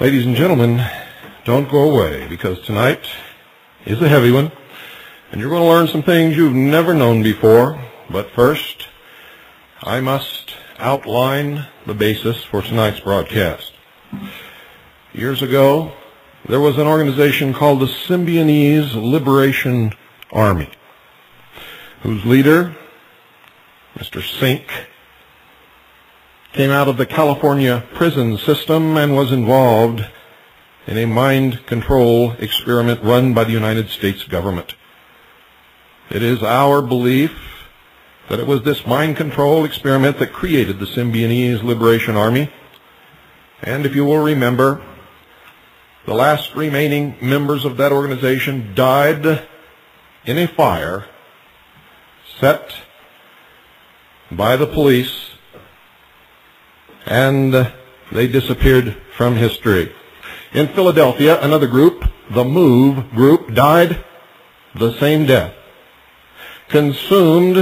Ladies and gentlemen, don't go away, because tonight is a heavy one, and you're going to learn some things you've never known before. But first, I must outline the basis for tonight's broadcast. Years ago, there was an organization called the Symbionese Liberation Army, whose leader, Mr. Sink, came out of the California prison system and was involved in a mind control experiment run by the United States government. It is our belief that it was this mind control experiment that created the Symbionese Liberation Army. And if you will remember, the last remaining members of that organization died in a fire set by the police, and they disappeared from history. In Philadelphia, another group, the MOVE group, died the same death, consumed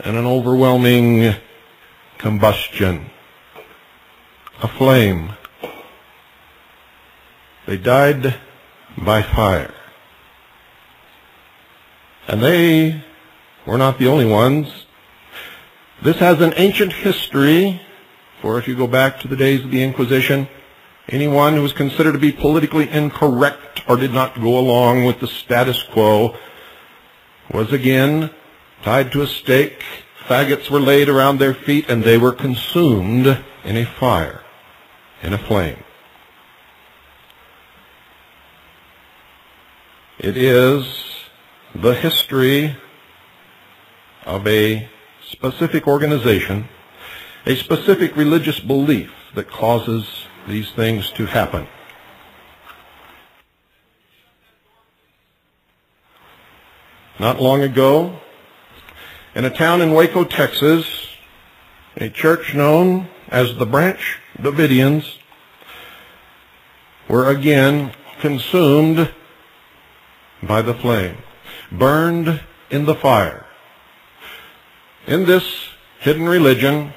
in an overwhelming combustion, a flame. They died by fire. And they were not the only ones. This has an ancient history, for if you go back to the days of the Inquisition, anyone who was considered to be politically incorrect or did not go along with the status quo was again tied to a stake, faggots were laid around their feet, and they were consumed in a fire, in a flame. It is the history of a specific organization, a specific religious belief that causes these things to happen. Not long ago, in a town in Waco, Texas, a church known as the Branch Davidians were again consumed by the flame, burned in the fire. In this hidden religion,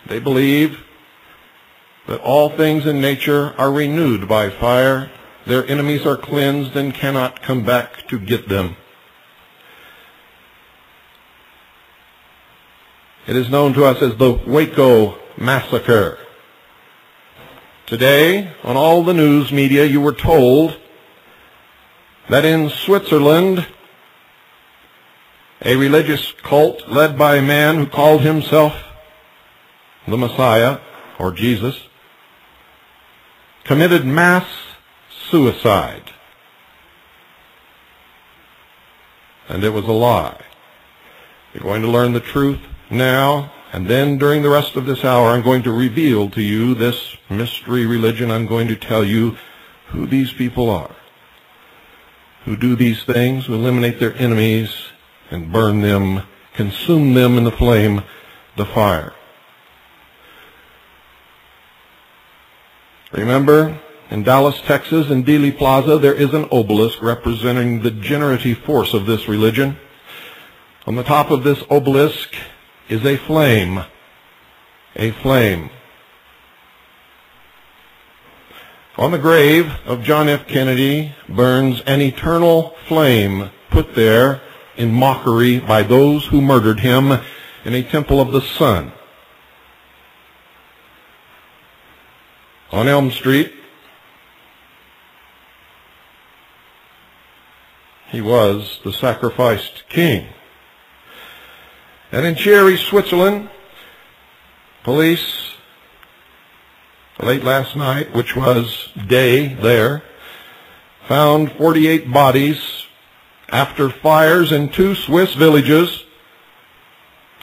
they believe that all things in nature are renewed by fire. Their enemies are cleansed and cannot come back to get them. It is known to us as the Waco Massacre. Today, on all the news media, you were told that in Switzerland, a religious cult led by a man who called himself the Messiah, or Jesus, committed mass suicide. And it was a lie. You're going to learn the truth now, and then during the rest of this hour, I'm going to reveal to you this mystery religion. I'm going to tell you who these people are, who do these things, who eliminate their enemies and burn them, consume them in the flame, the fire. Remember, in Dallas, Texas, in Dealey Plaza, there is an obelisk representing the generative force of this religion. On the top of this obelisk is a flame. A flame. On the grave of John F. Kennedy burns an eternal flame put there in mockery by those who murdered him in a temple of the sun. On Elm Street, he was the sacrificed king. And in Cherry, Switzerland, police, late last night, which was day there, found 48 bodies after fires in 2 Swiss villages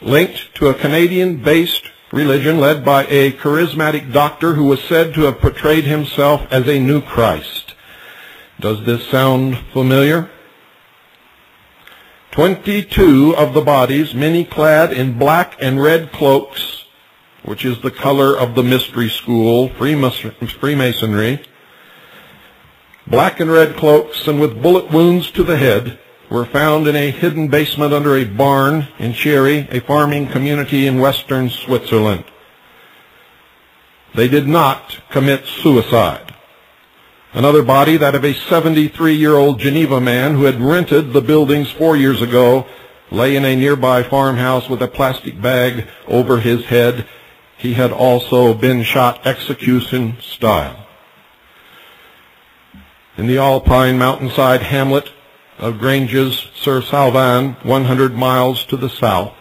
linked to a Canadian-based religion led by a charismatic doctor who was said to have portrayed himself as a new Christ. Does this sound familiar? 22 of the bodies, many clad in black and red cloaks, which is the color of the mystery school, Freemasonry, black and red cloaks and with bullet wounds to the head, were found in a hidden basement under a barn in Cherry, a farming community in western Switzerland. They did not commit suicide. Another body, that of a 73-year-old Geneva man who had rented the buildings 4 years ago, lay in a nearby farmhouse with a plastic bag over his head. He had also been shot execution style. In the alpine mountainside hamlet of Granges-sur-Salvan, 100 miles to the south,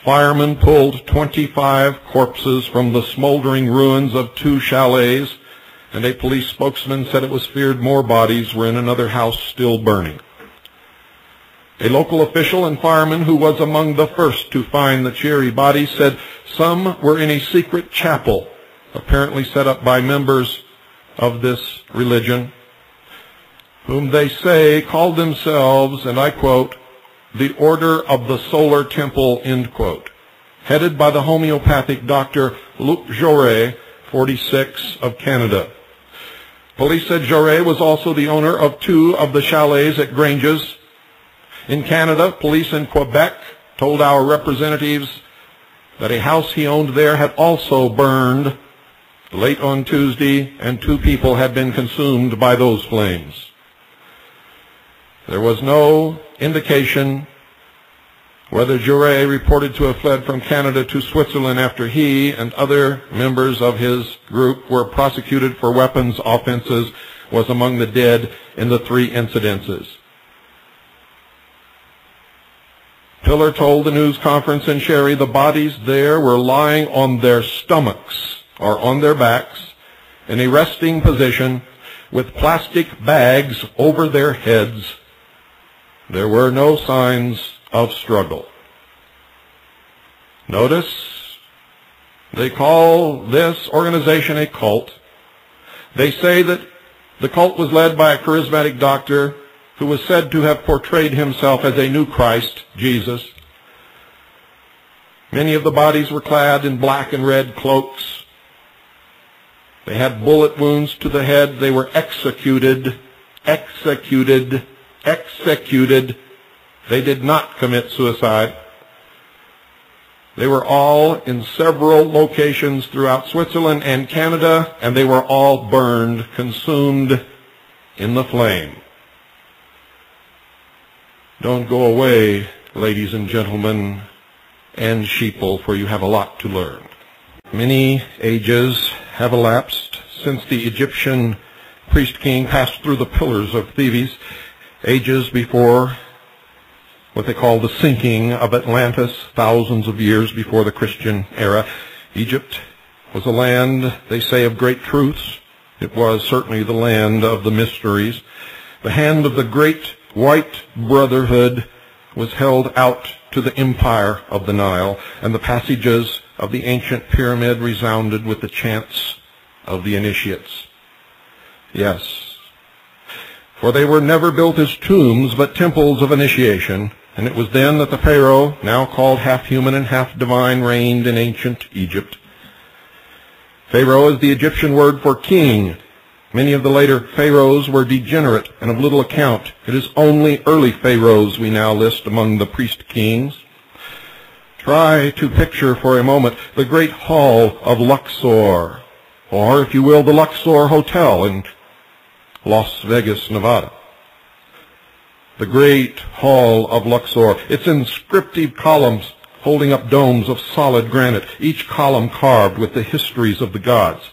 firemen pulled 25 corpses from the smoldering ruins of 2 chalets, and a police spokesman said it was feared more bodies were in another house still burning. A local official and fireman who was among the first to find the cheery bodies said some were in a secret chapel, apparently set up by members of this religion, whom they say called themselves, and I quote, the Order of the Solar Temple, end quote, headed by the homeopathic Dr. Luc Jaurès, 46, of Canada. Police said Jaurès was also the owner of 2 of the chalets at Granges. In Canada, police in Quebec told our representatives that a house he owned there had also burned late on Tuesday, and 2 people had been consumed by those flames. There was no indication whether Jaurès reported to have fled from Canada to Switzerland after he and other members of his group were prosecuted for weapons offenses was among the dead in the 3 incidences. Pillar told the news conference in Sherry the bodies there were lying on their stomachs or on their backs in a resting position with plastic bags over their heads. There were no signs of struggle. Notice, they call this organization a cult. They say that the cult was led by a charismatic doctor who was said to have portrayed himself as a new Christ, Jesus. Many of the bodies were clad in black and red cloaks. They had bullet wounds to the head. They were executed. They did not commit suicide. They were all in several locations throughout Switzerland and Canada, and they were all burned, consumed in the flame. Don't go away, ladies and gentlemen, and sheeple, for you have a lot to learn. Many ages have elapsed since the Egyptian priest-king passed through the pillars of Thebes, ages before what they call the sinking of Atlantis, thousands of years before the Christian era. Egypt was a land, they say, of great truths. It was certainly the land of the mysteries. The hand of the great white brotherhood was held out to the empire of the Nile, and the passages of the ancient pyramid resounded with the chants of the initiates. Yes, for they were never built as tombs, but temples of initiation, and it was then that the Pharaoh, now called half human and half divine, reigned in ancient Egypt. Pharaoh is the Egyptian word for king. Many of the later pharaohs were degenerate and of little account. It is only early pharaohs we now list among the priest kings. Try to picture for a moment the great hall of Luxor, or, if you will, the Luxor Hotel in Las Vegas, Nevada. The great hall of Luxor, its inscriptive columns holding up domes of solid granite, each column carved with the histories of the gods.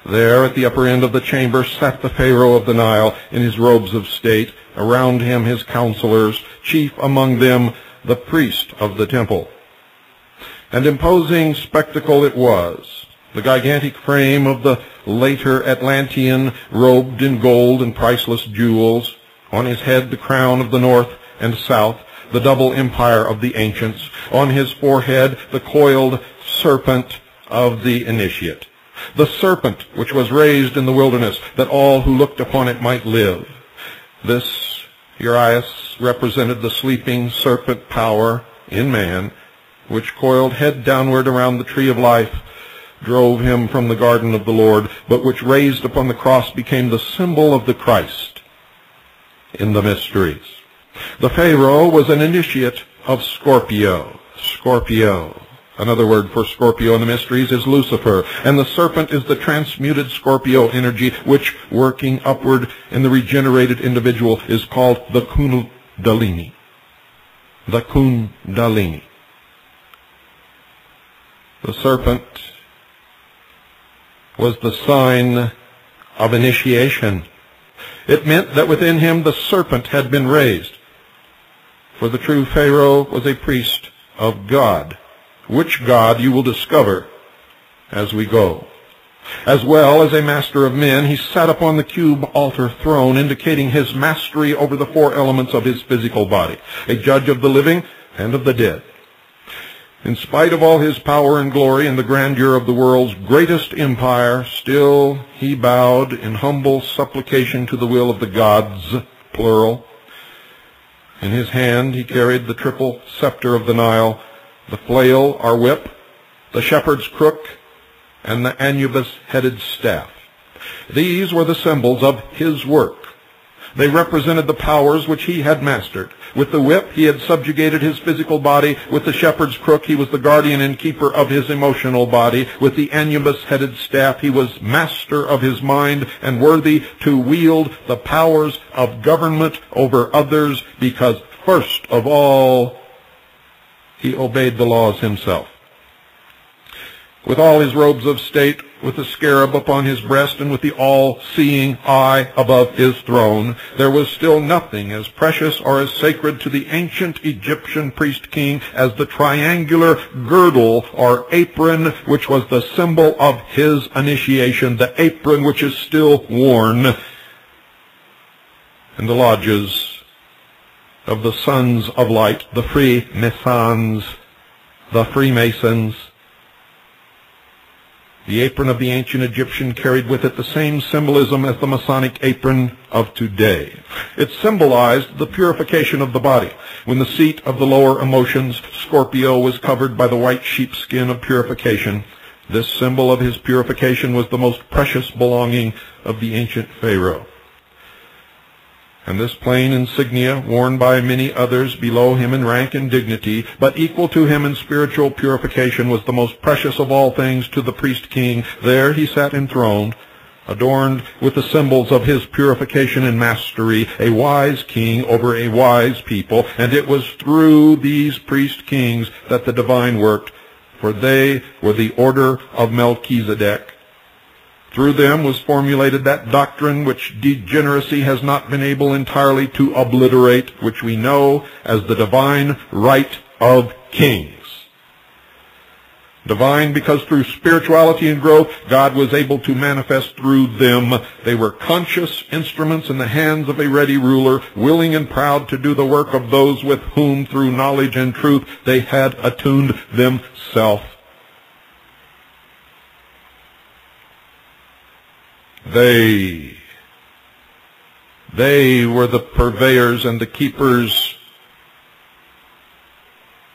There, at the upper end of the chamber, sat the Pharaoh of the Nile in his robes of state, around him his counselors, chief among them the priest of the temple. An imposing spectacle it was. The gigantic frame of the later Atlantean, robed in gold and priceless jewels, on his head the crown of the north and south, the double empire of the ancients, on his forehead the coiled serpent of the initiate. The serpent which was raised in the wilderness, that all who looked upon it might live. This Urias represented the sleeping serpent power in man, which coiled head downward around the tree of life, drove him from the garden of the Lord, but which raised upon the cross became the symbol of the Christ in the mysteries. The Pharaoh was an initiate of Scorpio. Scorpio. Another word for Scorpio in the mysteries is Lucifer, and the serpent is the transmuted Scorpio energy, which, working upward in the regenerated individual, is called the Kundalini. The Kundalini. The serpent was the sign of initiation. It meant that within him the serpent had been raised. For the true Pharaoh was a priest of God. Which God you will discover as we go. As well as a master of men, he sat upon the cube altar throne, indicating his mastery over the four elements of his physical body, a judge of the living and of the dead. In spite of all his power and glory and the grandeur of the world's greatest empire, still he bowed in humble supplication to the will of the gods, plural. In his hand he carried the triple scepter of the Nile, the flail or whip, the shepherd's crook, and the Anubis-headed staff. These were the symbols of his work. They represented the powers which he had mastered. With the whip, he had subjugated his physical body. With the shepherd's crook, he was the guardian and keeper of his emotional body. With the Anubis-headed staff, he was master of his mind and worthy to wield the powers of government over others, because first of all, he obeyed the laws himself. With all his robes of state, with the scarab upon his breast, and with the all-seeing eye above his throne, there was still nothing as precious or as sacred to the ancient Egyptian priest-king as the triangular girdle or apron, which was the symbol of his initiation, the apron which is still worn in the lodges of the Sons of Light, the Freemasons, the Freemasons. The apron of the ancient Egyptian carried with it the same symbolism as the Masonic apron of today. It symbolized the purification of the body. When the seat of the lower emotions, Scorpio, was covered by the white sheepskin of purification, this symbol of his purification was the most precious belonging of the ancient Pharaoh. And this plain insignia, worn by many others below him in rank and dignity, but equal to him in spiritual purification, was the most precious of all things to the priest-king. There he sat enthroned, adorned with the symbols of his purification and mastery, a wise king over a wise people, and it was through these priest-kings that the divine worked, for they were the order of Melchizedek. Through them was formulated that doctrine which degeneracy has not been able entirely to obliterate, which we know as the divine right of kings. Divine because through spirituality and growth, God was able to manifest through them. They were conscious instruments in the hands of a ready ruler, willing and proud to do the work of those with whom, through knowledge and truth, they had attuned themselves. They were the purveyors and the keepers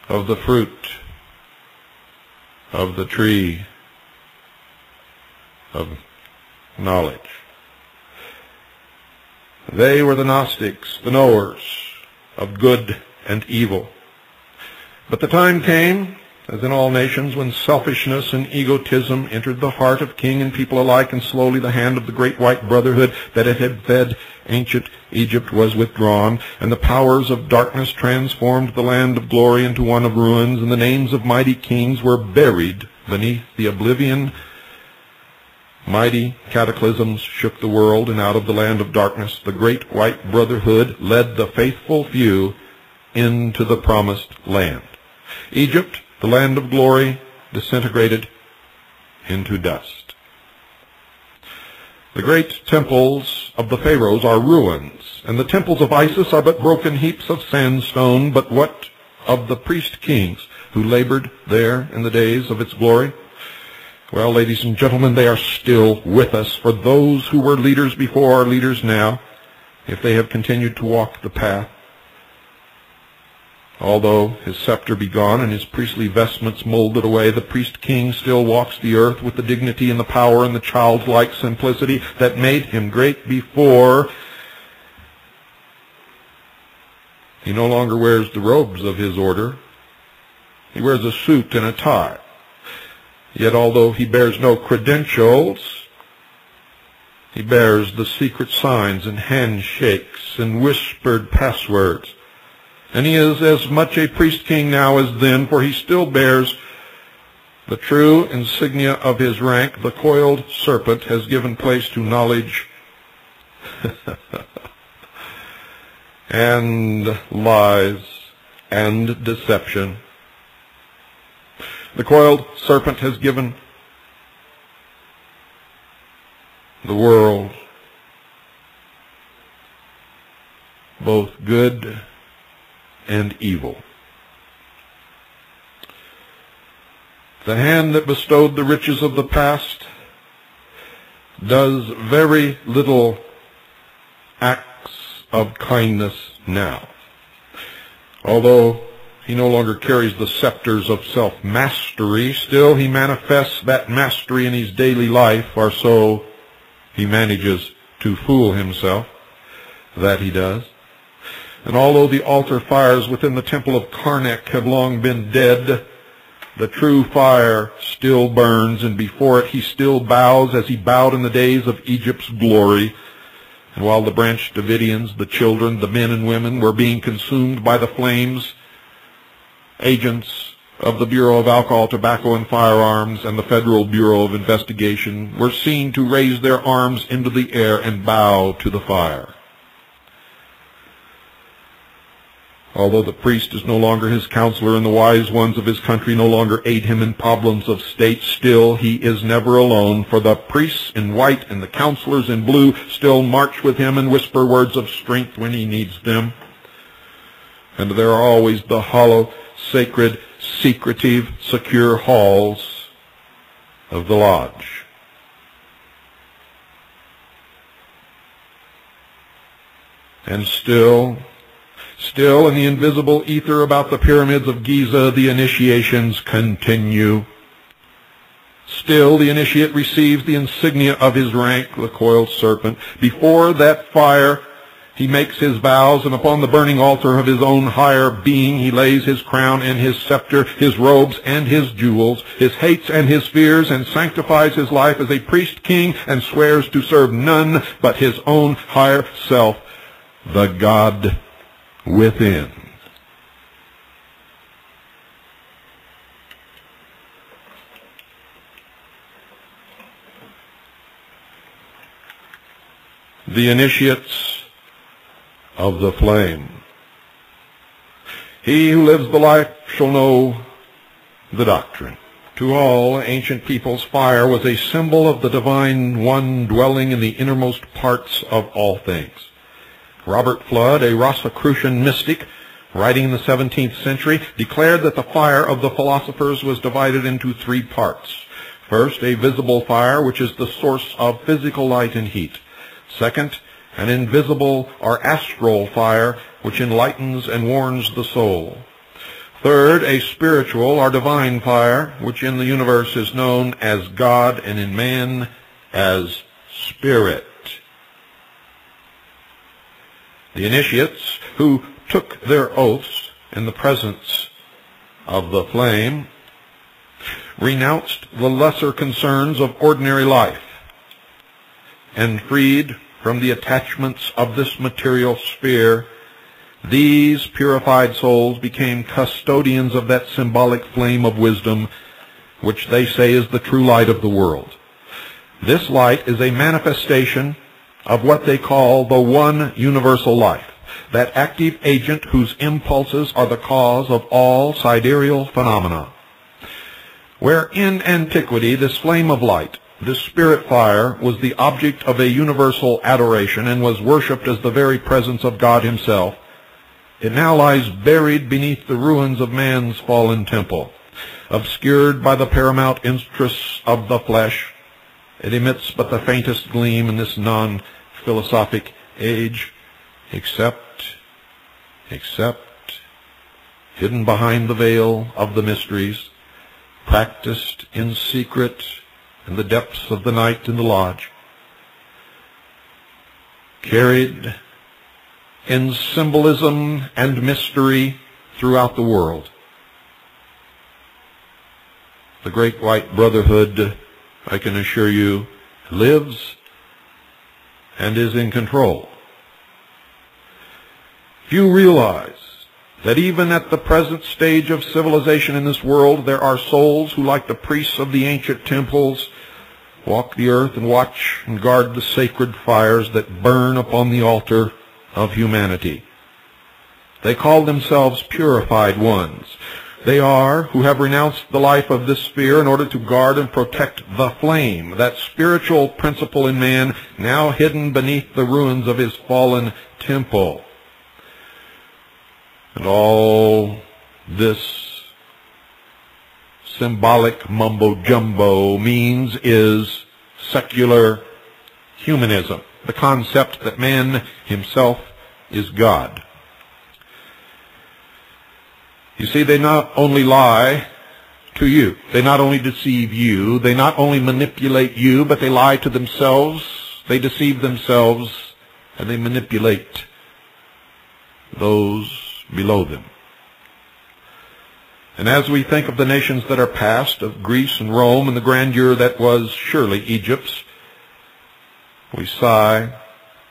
of the fruit of the tree of knowledge. They were the Gnostics, the knowers of good and evil. But the time came, as in all nations, when selfishness and egotism entered the heart of king and people alike, and slowly the hand of the great white brotherhood that it had fed ancient Egypt was withdrawn, and the powers of darkness transformed the land of glory into one of ruins, and the names of mighty kings were buried beneath the oblivion. Mighty cataclysms shook the world, and out of the land of darkness the great white brotherhood led the faithful few into the promised land. Egypt, the land of glory, disintegrated into dust. The great temples of the pharaohs are ruins, and the temples of Isis are but broken heaps of sandstone. But what of the priest kings who labored there in the days of its glory? Well, ladies and gentlemen, they are still with us. For those who were leaders before are leaders now, if they have continued to walk the path. Although his scepter be gone and his priestly vestments molded away, the priest-king still walks the earth with the dignity and the power and the childlike simplicity that made him great before. He no longer wears the robes of his order, He wears a suit and a tie. Yet although he bears no credentials, he bears the secret signs and handshakes and whispered passwords. And he is as much a priest-king now as then, for he still bears the true insignia of his rank. The coiled serpent has given place to knowledge and lies and deception. The coiled serpent has given the world both good and evil. The hand that bestowed the riches of the past does very little acts of kindness now. Although he no longer carries the scepters of self-mastery, still he manifests that mastery in his daily life, or so he manages to fool himself that he does. And although the altar fires within the temple of Karnak have long been dead, the true fire still burns, and before it he still bows as he bowed in the days of Egypt's glory. And while the Branch Davidians, the children, the men and women, were being consumed by the flames, agents of the Bureau of Alcohol, Tobacco, and Firearms and the Federal Bureau of Investigation were seen to raise their arms into the air and bow to the fire. Although the priest is no longer his counselor and the wise ones of his country no longer aid him in problems of state, still he is never alone, for the priests in white and the counselors in blue still march with him and whisper words of strength when he needs them. And there are always the hollow, sacred, secretive, secure halls of the lodge. And still in the invisible ether about the pyramids of Giza, the initiations continue. Still, the initiate receives the insignia of his rank, the coiled serpent. Before that fire, he makes his vows, and upon the burning altar of his own higher being, he lays his crown and his scepter, his robes and his jewels, his hates and his fears, and sanctifies his life as a priest-king, and swears to serve none but his own higher self, the God within. The initiates of the flame. He who lives the life shall know the doctrine. To all ancient peoples, fire was a symbol of the divine one dwelling in the innermost parts of all things. Robert Flood, a Rosicrucian mystic, writing in the 17th century, declared that the fire of the philosophers was divided into three parts. First, a visible fire, which is the source of physical light and heat. Second, an invisible or astral fire, which enlightens and warns the soul. Third, a spiritual or divine fire, which in the universe is known as God and in man as Spirit. The initiates, who took their oaths in the presence of the flame, renounced the lesser concerns of ordinary life, and freed from the attachments of this material sphere, these purified souls became custodians of that symbolic flame of wisdom, which they say is the true light of the world. This light is a manifestation of what they call the one universal life, that active agent whose impulses are the cause of all sidereal phenomena. Where in antiquity this flame of light, this spirit fire, was the object of a universal adoration and was worshipped as the very presence of God himself, it now lies buried beneath the ruins of man's fallen temple. Obscured by the paramount interests of the flesh, it emits but the faintest gleam in this non-philosophic age, except hidden behind the veil of the mysteries, practiced in secret in the depths of the night in the lodge, carried in symbolism and mystery throughout the world. the great white brotherhood, I can assure you, lives and is in control. Few realize that even at the present stage of civilization in this world, there are souls who, like the priests of the ancient temples, walk the earth and watch and guard the sacred fires that burn upon the altar of humanity. They call themselves purified ones. They are who have renounced the life of this sphere in order to guard and protect the flame, that spiritual principle in man now hidden beneath the ruins of his fallen temple. And all this symbolic mumbo-jumbo means is secular humanism, the concept that man himself is God. You see, they not only lie to you, they not only deceive you, they not only manipulate you, but they lie to themselves, they deceive themselves, and they manipulate those below them. And as we think of the nations that are past, of Greece and Rome and the grandeur that was surely Egypt's, we sigh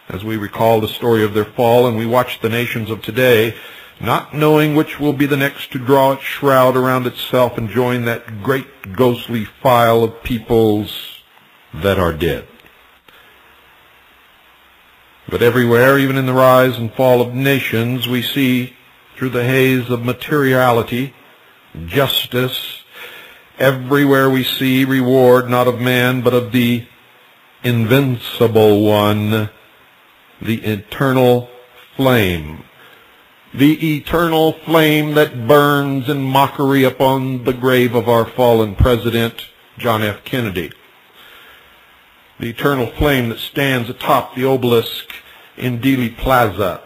as we recall the story of their fall, and we watch the nations of today, not knowing which will be the next to draw its shroud around itself and join that great ghostly file of peoples that are dead. But everywhere, even in the rise and fall of nations, we see through the haze of materiality, justice. Everywhere we see reward not of man but of the invincible one, the eternal flame. The eternal flame that burns in mockery upon the grave of our fallen President, John F. Kennedy. The eternal flame that stands atop the obelisk in Dealey Plaza.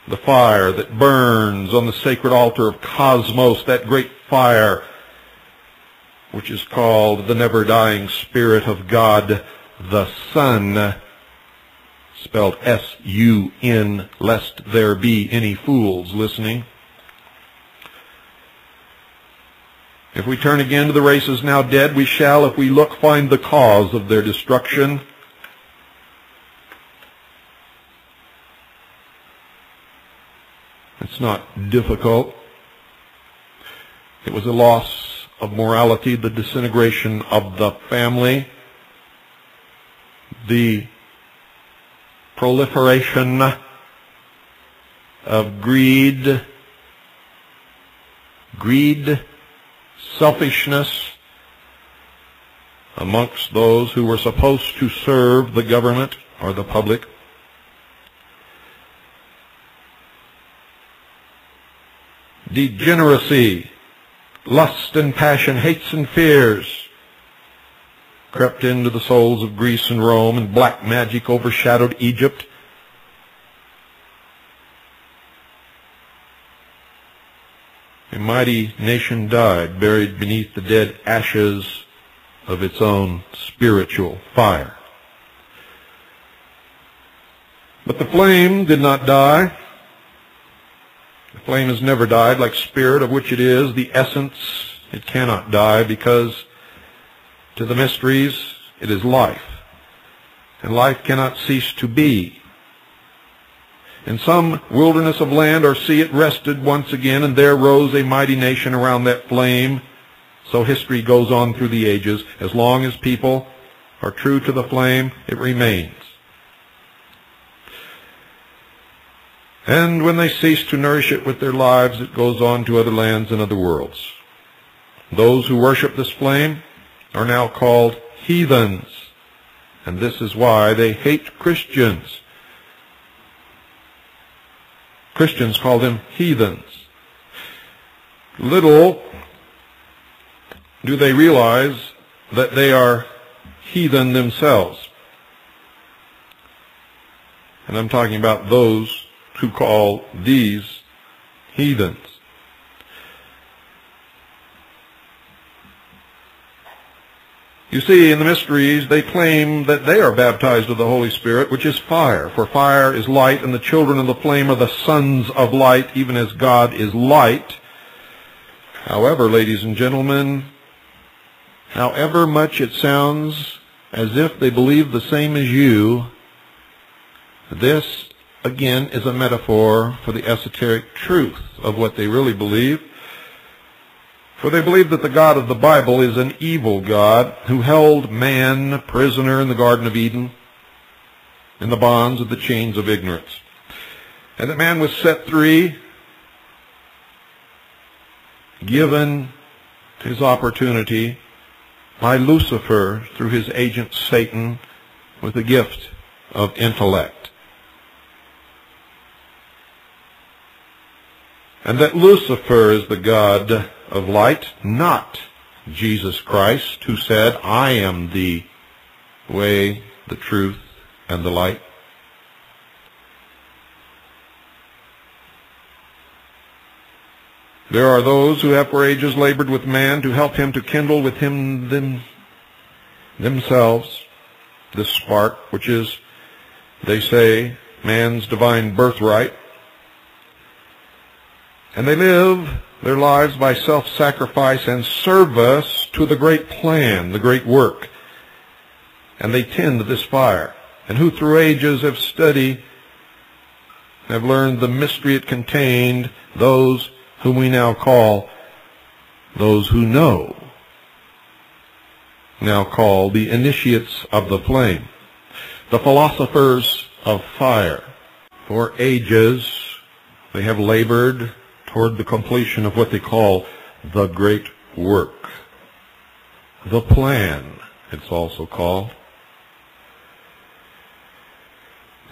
The fire that burns on the sacred altar of Cosmos, that great fire which is called the never-dying Spirit of God, the Son, spelled S-U-N, lest there be any fools listening. If we turn again to the races now dead, we shall, if we look, find the cause of their destruction. It's not difficult. It was a loss of morality, the disintegration of the family, the proliferation of greed, selfishness amongst those who were supposed to serve the government or the public. Degeneracy, lust and passion, hates and fears crept into the souls of Greece and Rome, and black magic overshadowed Egypt. A mighty nation died, buried beneath the dead ashes of its own spiritual fire. But the flame did not die. The flame has never died, like spirit, of which it is the essence. It cannot die, because to the mysteries it is life, and life cannot cease to be. In some wilderness of land or sea it rested once again, and there rose a mighty nation around that flame. So history goes on through the ages. As long as people are true to the flame, it remains. And when they cease to nourish it with their lives, it goes on to other lands and other worlds. Those who worship this flame are now called heathens, and this is why they hate Christians. Christians call them heathens. Little do they realize that they are heathen themselves. And I'm talking about those who call these heathens. You see, in the mysteries, they claim that they are baptized with the Holy Spirit, which is fire. For fire is light, and the children of the flame are the sons of light, even as God is light. However, ladies and gentlemen, however much it sounds as if they believe the same as you, this, again, is a metaphor for the esoteric truth of what they really believe. For they believe that the God of the Bible is an evil God who held man prisoner in the Garden of Eden in the bonds of the chains of ignorance. And that man was set free, given his opportunity by Lucifer through his agent Satan with the gift of intellect. And that Lucifer is the god of light, not Jesus Christ, who said, I am the way, the truth, and the light. There are those who have for ages labored with man to help him to kindle with him themselves this spark, which is, they say, man's divine birthright. And they live their lives by self-sacrifice and service to the great plan, the great work. And they tend to this fire, and who through ages have studied, have learned the mystery it contained, those whom we now call, those who know, now call the initiates of the flame, the philosophers of fire. For ages they have labored toward the completion of what they call the great work. The plan, it's also called.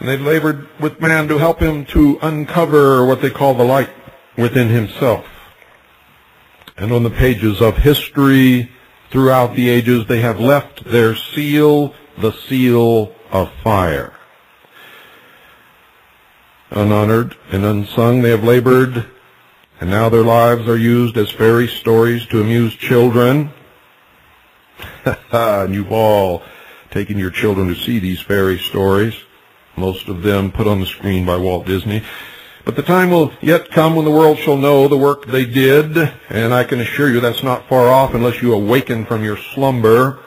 And they've labored with man to help him to uncover what they call the light within himself. And on the pages of history throughout the ages, they have left their seal, the seal of fire. Unhonored and unsung, they have labored, and now their lives are used as fairy stories to amuse children. And you've all taken your children to see these fairy stories, most of them put on the screen by Walt Disney. But the time will yet come when the world shall know the work they did, and I can assure you that's not far off unless you awaken from your slumber.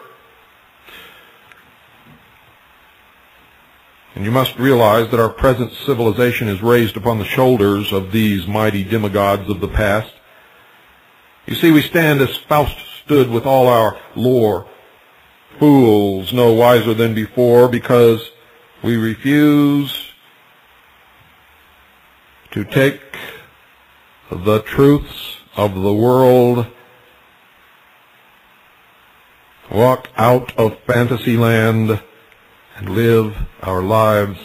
And you must realize that our present civilization is raised upon the shoulders of these mighty demigods of the past. You see, we stand as Faust stood with all our lore, fools no wiser than before, because we refuse to take the truths of the world, walk out of fantasy land, and live our lives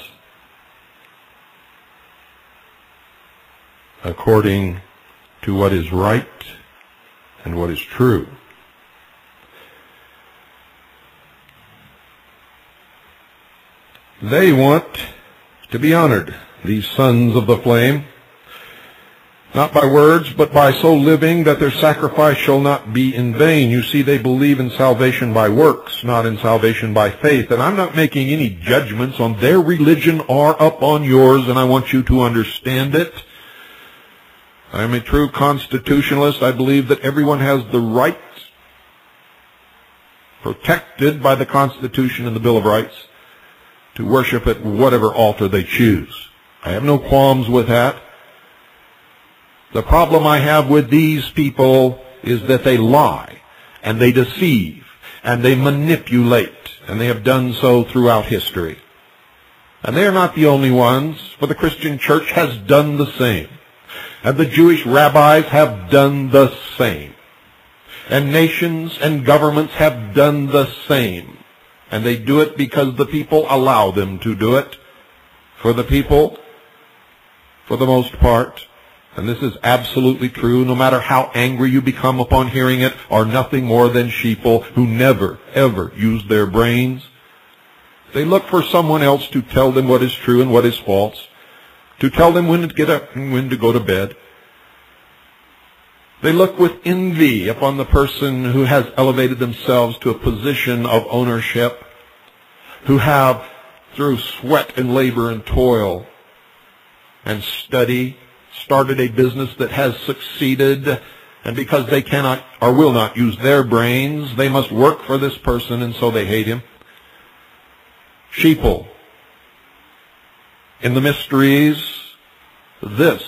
according to what is right and what is true. They want to be honored, these sons of the flame, not by words, but by so living that their sacrifice shall not be in vain. You see, they believe in salvation by works, not in salvation by faith. And I'm not making any judgments on their religion or upon yours, and I want you to understand it. I am a true constitutionalist. I believe that everyone has the right, protected by the Constitution and the Bill of Rights, to worship at whatever altar they choose. I have no qualms with that. The problem I have with these people is that they lie, and they deceive, and they manipulate, and they have done so throughout history. And they are not the only ones, for the Christian church has done the same, and the Jewish rabbis have done the same, and nations and governments have done the same, and they do it because the people allow them to do it. For the people, for the most part, and this is absolutely true, no matter how angry you become upon hearing it, are nothing more than sheeple who never, ever use their brains. They look for someone else to tell them what is true and what is false, to tell them when to get up and when to go to bed. They look with envy upon the person who has elevated themselves to a position of ownership, who have, through sweat and labor and toil and study, started a business that has succeeded, And because they cannot or will not use their brains, they must work for this person, and so they hate him. Sheeple. In the mysteries, this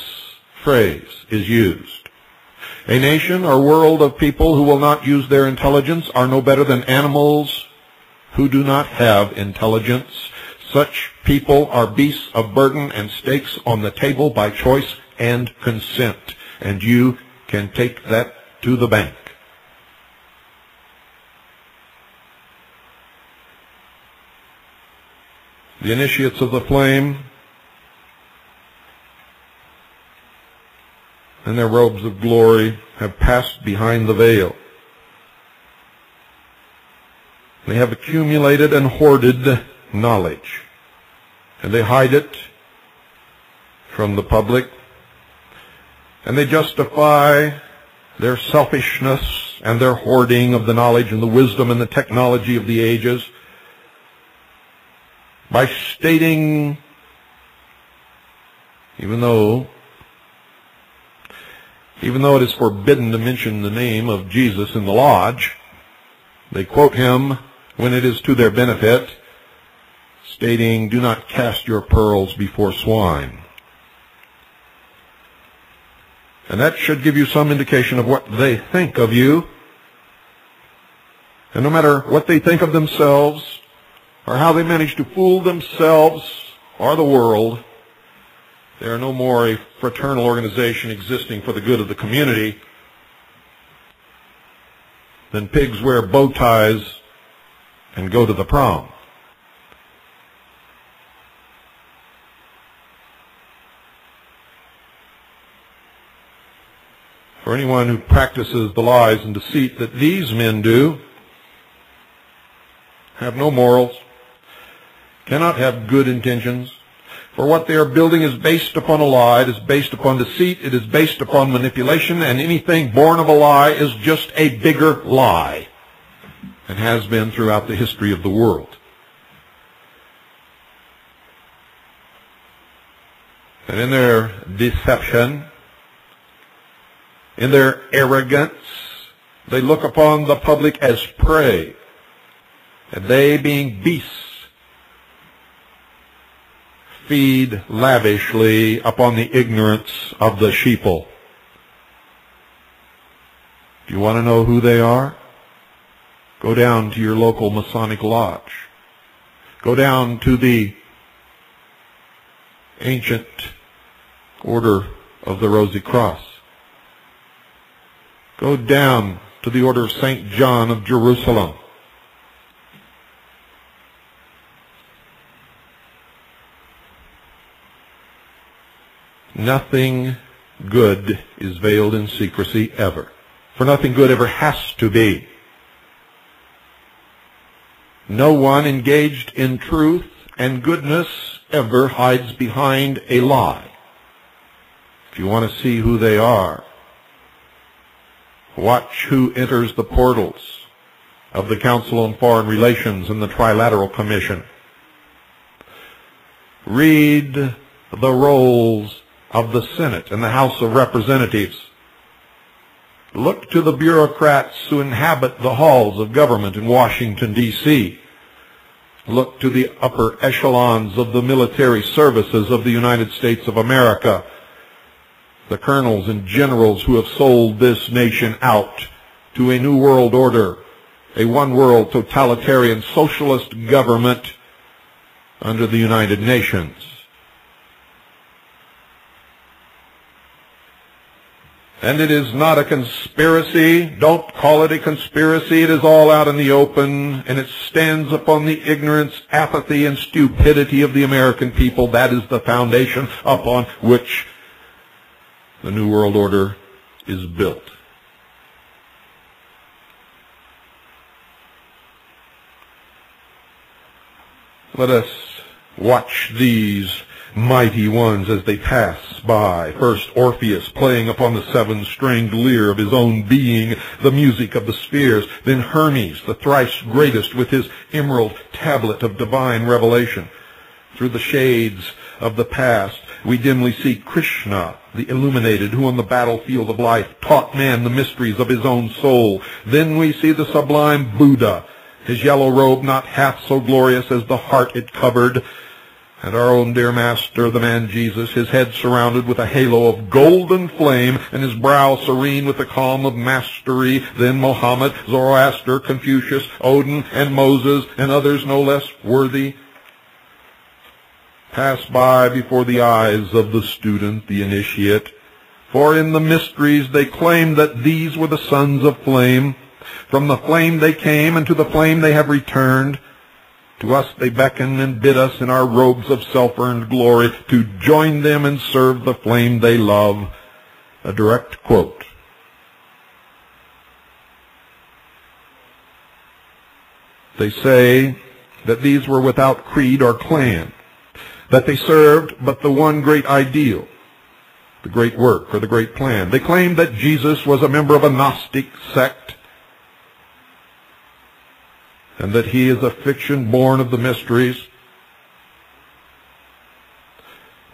phrase is used. A nation or world of people who will not use their intelligence are no better than animals who do not have intelligence. Such people are beasts of burden and stakes on the table by choice and consent. And you can take that to the bank. The initiates of the flame and their robes of glory have passed behind the veil. They have accumulated and hoarded knowledge, and they hide it from the public, and they justify their selfishness and their hoarding of the knowledge and the wisdom and the technology of the ages by stating, even though it is forbidden to mention the name of Jesus in the lodge, they quote him when it is to their benefit, stating, "Do not cast your pearls before swine." And that should give you some indication of what they think of you. And no matter what they think of themselves, or how they manage to fool themselves or the world, they are no more a fraternal organization existing for the good of the community than pigs wear bow ties and go to the prom. For anyone who practices the lies and deceit that these men do, have no morals, cannot have good intentions. For what they are building is based upon a lie, it is based upon deceit, it is based upon manipulation, and anything born of a lie is just a bigger lie, and has been throughout the history of the world. And in their deception, in their arrogance, they look upon the public as prey, and they, being beasts, feed lavishly upon the ignorance of the sheeple. Do you want to know who they are? Go down to your local Masonic lodge. Go down to the ancient Order of the Rosy Cross. Go down to the Order of St. John of Jerusalem. Nothing good is veiled in secrecy ever. For nothing good ever has to be. No one engaged in truth and goodness ever hides behind a lie. If you want to see who they are, watch who enters the portals of the Council on Foreign Relations and the Trilateral Commission. Read the rolls of the Senate and the House of Representatives. Look to the bureaucrats who inhabit the halls of government in Washington, D.C. Look to the upper echelons of the military services of the United States of America, the colonels and generals who have sold this nation out to a new world order, a one-world totalitarian socialist government under the United Nations. And it is not a conspiracy. Don't call it a conspiracy. It is all out in the open, and it stands upon the ignorance, apathy, and stupidity of the American people. That is the foundation upon which the New World Order is built. Let us watch these mighty ones as they pass by. First Orpheus, playing upon the seven-stringed lyre of his own being, the music of the spheres. Then Hermes, the thrice greatest, with his emerald tablet of divine revelation. Through the shades of the past, we dimly see Krishna, the illuminated, who on the battlefield of life taught man the mysteries of his own soul. Then we see the sublime Buddha, his yellow robe not half so glorious as the heart it covered, and our own dear master, the man Jesus, his head surrounded with a halo of golden flame, and his brow serene with the calm of mastery. Then Mohammed, Zoroaster, Confucius, Odin, and Moses, and others no less worthy, pass by before the eyes of the student, the initiate. For in the mysteries they claim that these were the sons of flame. From the flame they came, and to the flame they have returned. To us they beckon and bid us in our robes of self-earned glory to join them and serve the flame they love. A direct quote. They say that these were without creed or clan, that they served but the one great ideal, the great work or the great plan. They claimed that Jesus was a member of a Gnostic sect, and that he is a fiction born of the mysteries.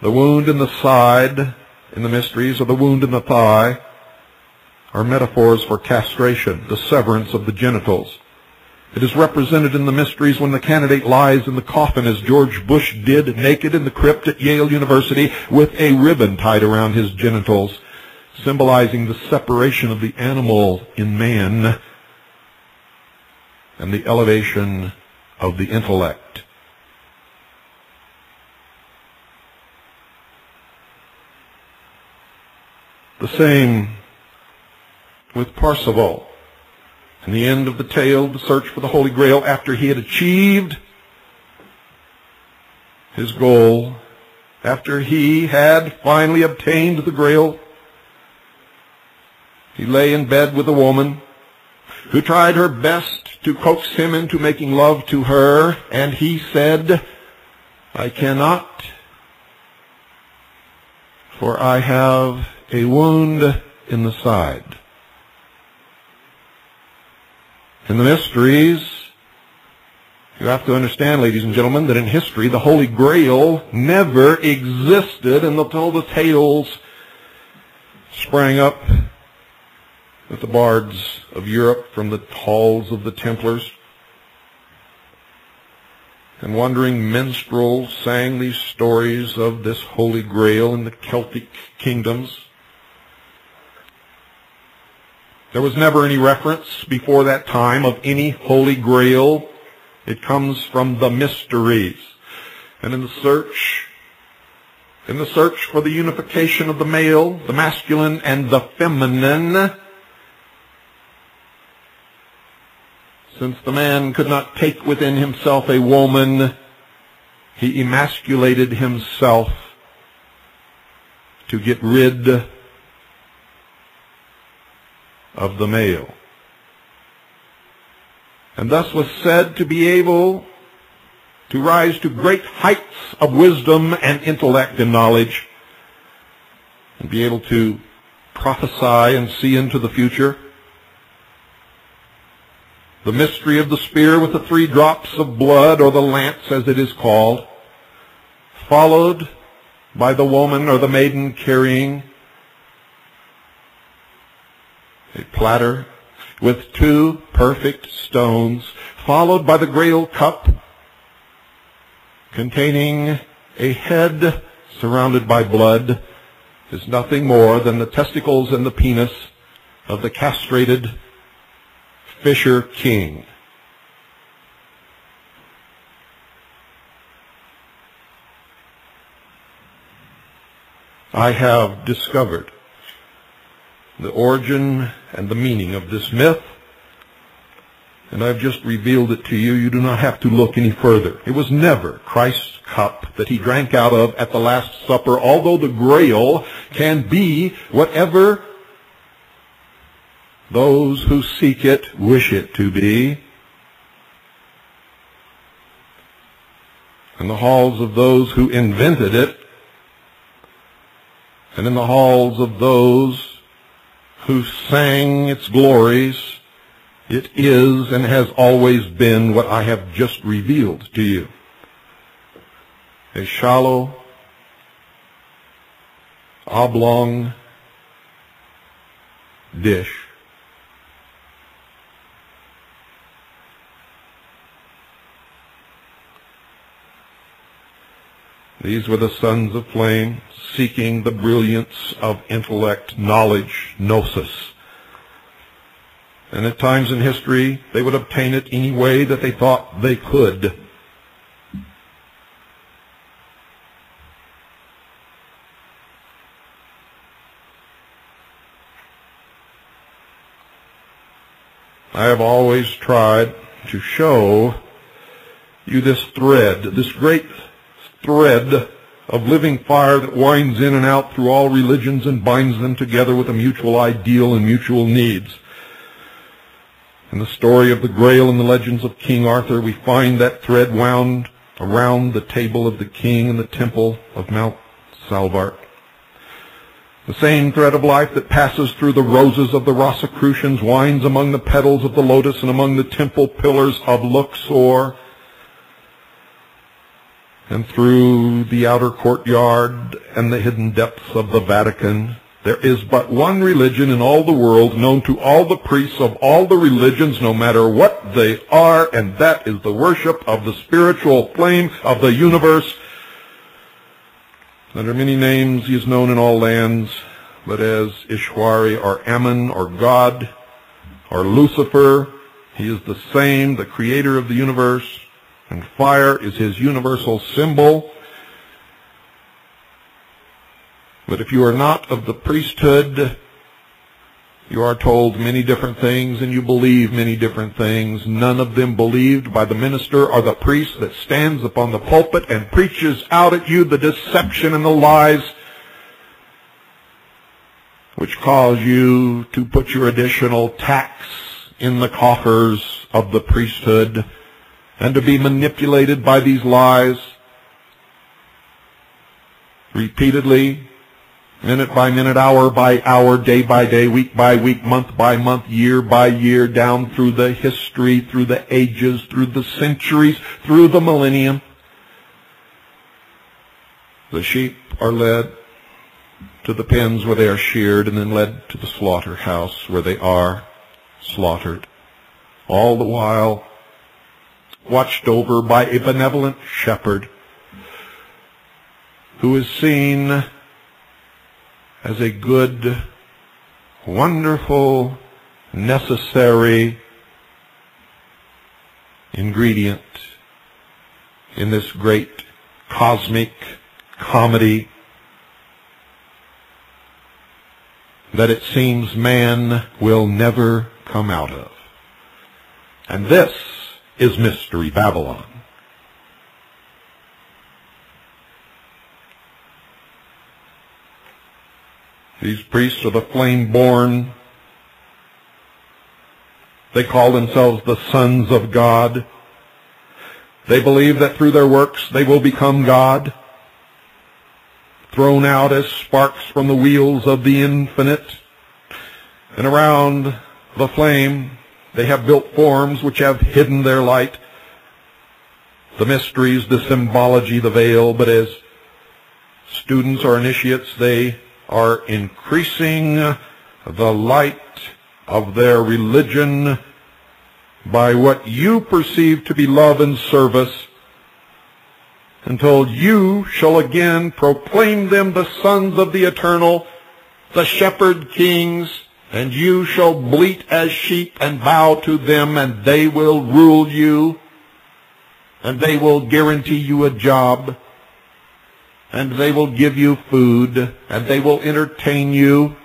The wound in the side in the mysteries, or the wound in the thigh, are metaphors for castration, the severance of the genitals. It is represented in the mysteries when the candidate lies in the coffin, as George Bush did, naked in the crypt at Yale University with a ribbon tied around his genitals, symbolizing the separation of the animal in man and the elevation of the intellect. The same with Parsifal. In the end of the tale, the search for the Holy Grail, after he had achieved his goal, after he had finally obtained the Grail, he lay in bed with a woman who tried her best to coax him into making love to her, and he said, "I cannot, for I have a wound in the side." In the mysteries, you have to understand, ladies and gentlemen, that in history the Holy Grail never existed until the tales sprang up with the bards of Europe from the halls of the Templars. And wandering minstrels sang these stories of this Holy Grail in the Celtic kingdoms. There was never any reference before that time of any Holy Grail. It comes from the mysteries. And in the search for the unification of the male, the masculine, and the feminine, since the man could not take within himself a woman, he emasculated himself to get rid of the male, and thus was said to be able to rise to great heights of wisdom and intellect and knowledge, and be able to prophesy and see into the future. The mystery of the spear with the 3 drops of blood, or the lance as it is called, followed by the woman or the maiden carrying a platter with 2 perfect stones, followed by the Grail cup containing a head surrounded by blood, is nothing more than the testicles and the penis of the castrated Fisher King. I have discovered the origin and the meaning of this myth, and I've just revealed it to you. You do not have to look any further. It was never Christ's cup that he drank out of at the Last Supper, although the Grail can be whatever those who seek it wish it to be. In the halls of those who invented it, and in the halls of those who sang its glories, it is and has always been what I have just revealed to you. A shallow, oblong dish. These were the sons of flame, seeking the brilliance of intellect, knowledge, gnosis. And at times in history, they would obtain it any way that they thought they could. I have always tried to show you this thread, this great thread of living fire that winds in and out through all religions and binds them together with a mutual ideal and mutual needs. In the story of the Grail and the legends of King Arthur, we find that thread wound around the table of the king in the temple of Mount Salvart. The same thread of life that passes through the roses of the Rosicrucians winds among the petals of the lotus and among the temple pillars of Luxor, and through the outer courtyard and the hidden depths of the Vatican. There is but one religion in all the world, known to all the priests of all the religions, no matter what they are, and that is the worship of the spiritual flame of the universe. Under many names he is known in all lands, but as Ishwari or Ammon or God or Lucifer, he is the same, the creator of the universe, and fire is his universal symbol. But if you are not of the priesthood, you are told many different things and you believe many different things, none of them believed by the minister or the priest that stands upon the pulpit and preaches out at you the deception and the lies which cause you to put your additional tax in the coffers of the priesthood and to be manipulated by these lies repeatedly, minute by minute, hour by hour, day by day, week by week, month by month, year by year, down through the history, through the ages, through the centuries, through the millennium. The sheep are led to the pens where they are sheared and then led to the slaughterhouse where they are slaughtered. All the while watched over by a benevolent shepherd who is seen as a good, wonderful, necessary ingredient in this great cosmic comedy that it seems man will never come out of. And this is Mystery Babylon. These priests are the flame-born. They call themselves the sons of God. They believe that through their works they will become God, thrown out as sparks from the wheels of the infinite. And around the flame they have built forms which have hidden their light, the mysteries, the symbology, the veil. But as students or initiates, they are increasing the light of their religion by what you perceive to be love and service, until you shall again proclaim them the sons of the eternal, the shepherd kings, and you shall bleat as sheep and bow to them, and they will rule you, and they will guarantee you a job, and they will give you food, and they will entertain you,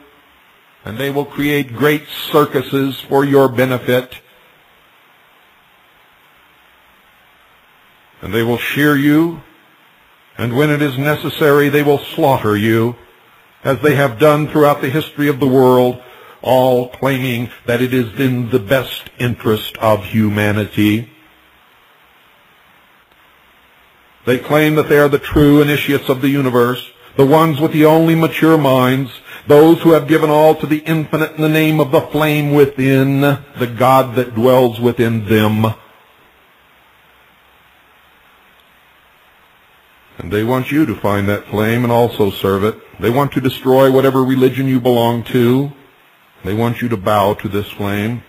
and they will create great circuses for your benefit, and they will shear you, and when it is necessary they will slaughter you, as they have done throughout the history of the world, all claiming that it is in the best interest of humanity. They claim that they are the true initiates of the universe, the ones with the only mature minds, those who have given all to the infinite in the name of the flame within, the God that dwells within them. And they want you to find that flame and also serve it. They want to destroy whatever religion you belong to. They want you to bow to this flame.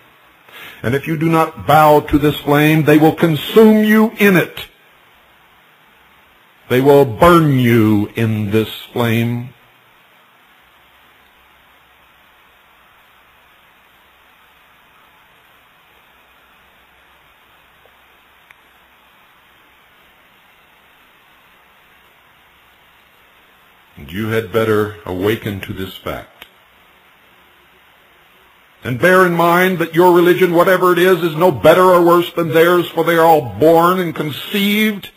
And if you do not bow to this flame, they will consume you in it. They will burn you in this flame. And you had better awaken to this fact. And bear in mind that your religion, whatever it is no better or worse than theirs, for they are all born and conceived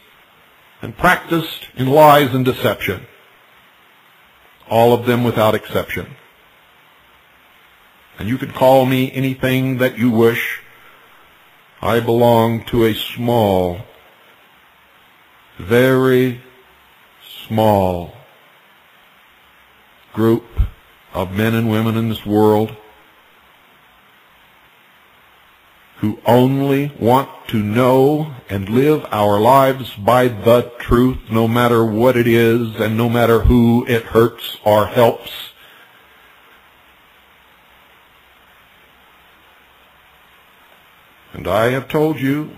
and practiced in lies and deception. All of them without exception. And you can call me anything that you wish. I belong to a small, very small group of men and women in this world who only want to know and live our lives by the truth, no matter what it is and no matter who it hurts or helps. And I have told you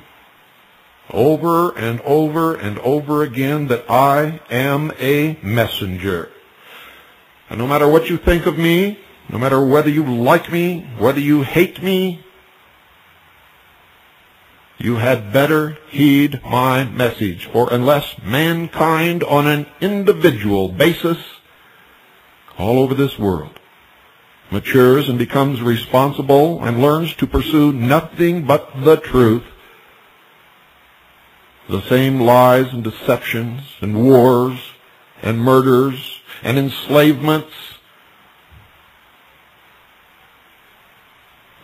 over and over and over again that I am a messenger. And no matter what you think of me, no matter whether you like me, whether you hate me, you had better heed my message. For unless mankind on an individual basis all over this world matures and becomes responsible and learns to pursue nothing but the truth, the same lies and deceptions and wars and murders and enslavements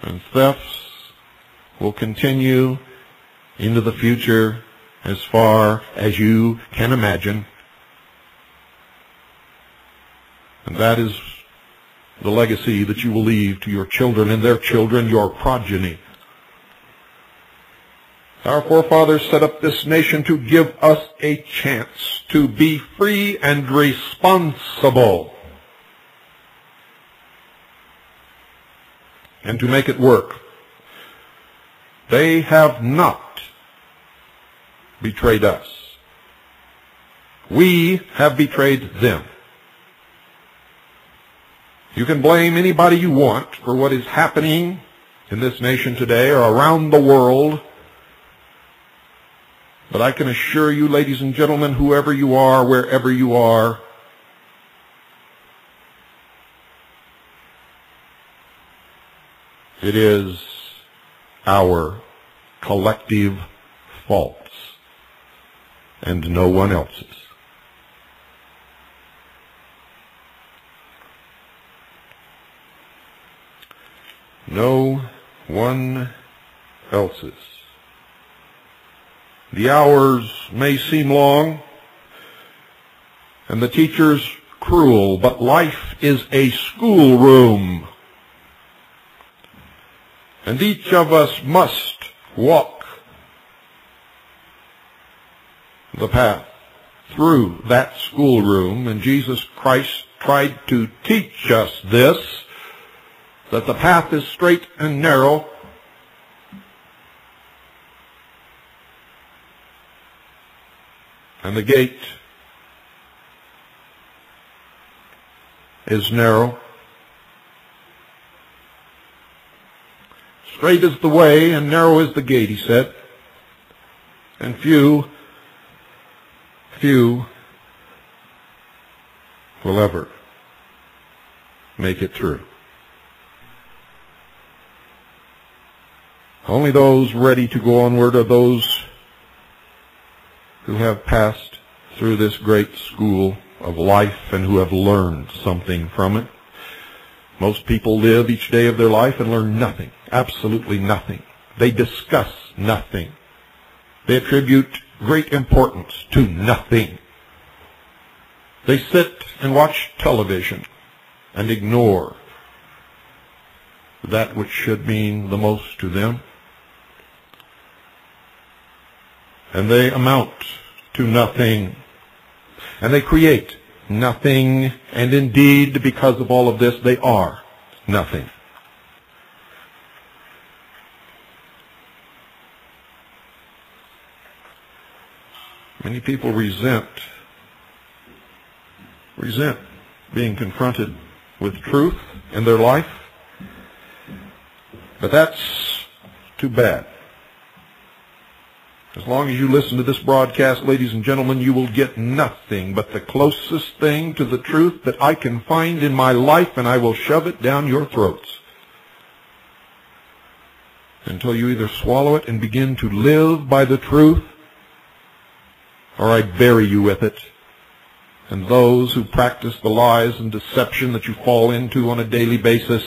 and thefts will continue into the future as far as you can imagine. And that is the legacy that you will leave to your children and their children, your progeny. Our forefathers set up this nation to give us a chance to be free and responsible and to make it work. They have not betrayed us. We have betrayed them. You can blame anybody you want for what is happening in this nation today or around the world. But I can assure you, ladies and gentlemen, whoever you are, wherever you are, it is our collective faults and no one else's. No one else's. The hours may seem long and the teachers cruel, but life is a schoolroom. And each of us must walk the path through that schoolroom. And Jesus Christ tried to teach us this, that the path is straight and narrow, and the gate is narrow. Straight is the way and narrow is the gate, he said, and few will ever make it through. Only those ready to go onward are those who have passed through this great school of life and who have learned something from it. Most people live each day of their life and learn nothing, absolutely nothing. They discuss nothing. They attribute great importance to nothing. They sit and watch television and ignore that which should mean the most to them. And they amount to nothing And they create nothing, and indeed, because of all of this, they are nothing. Many people resent being confronted with truth in their life, but that's too bad. As long as you listen to this broadcast, ladies and gentlemen, you will get nothing but the closest thing to the truth that I can find in my life, and I will shove it down your throats until you either swallow it and begin to live by the truth, or I bury you with it. And those who practice the lies and deception that you fall into on a daily basis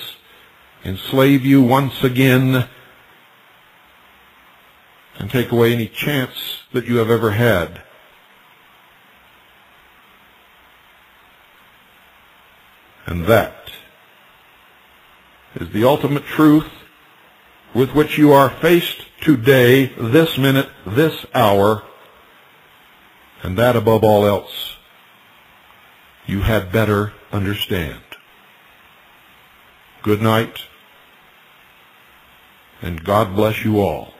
enslave you once again and take away any chance that you have ever had. And that is the ultimate truth with which you are faced today, this minute, this hour, and that above all else you had better understand. Good night, and God bless you all.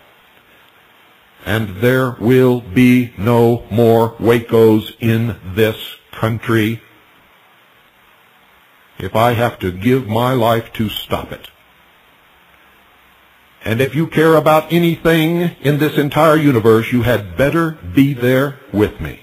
And there will be no more Wacos in this country if I have to give my life to stop it. And if you care about anything in this entire universe, you had better be there with me.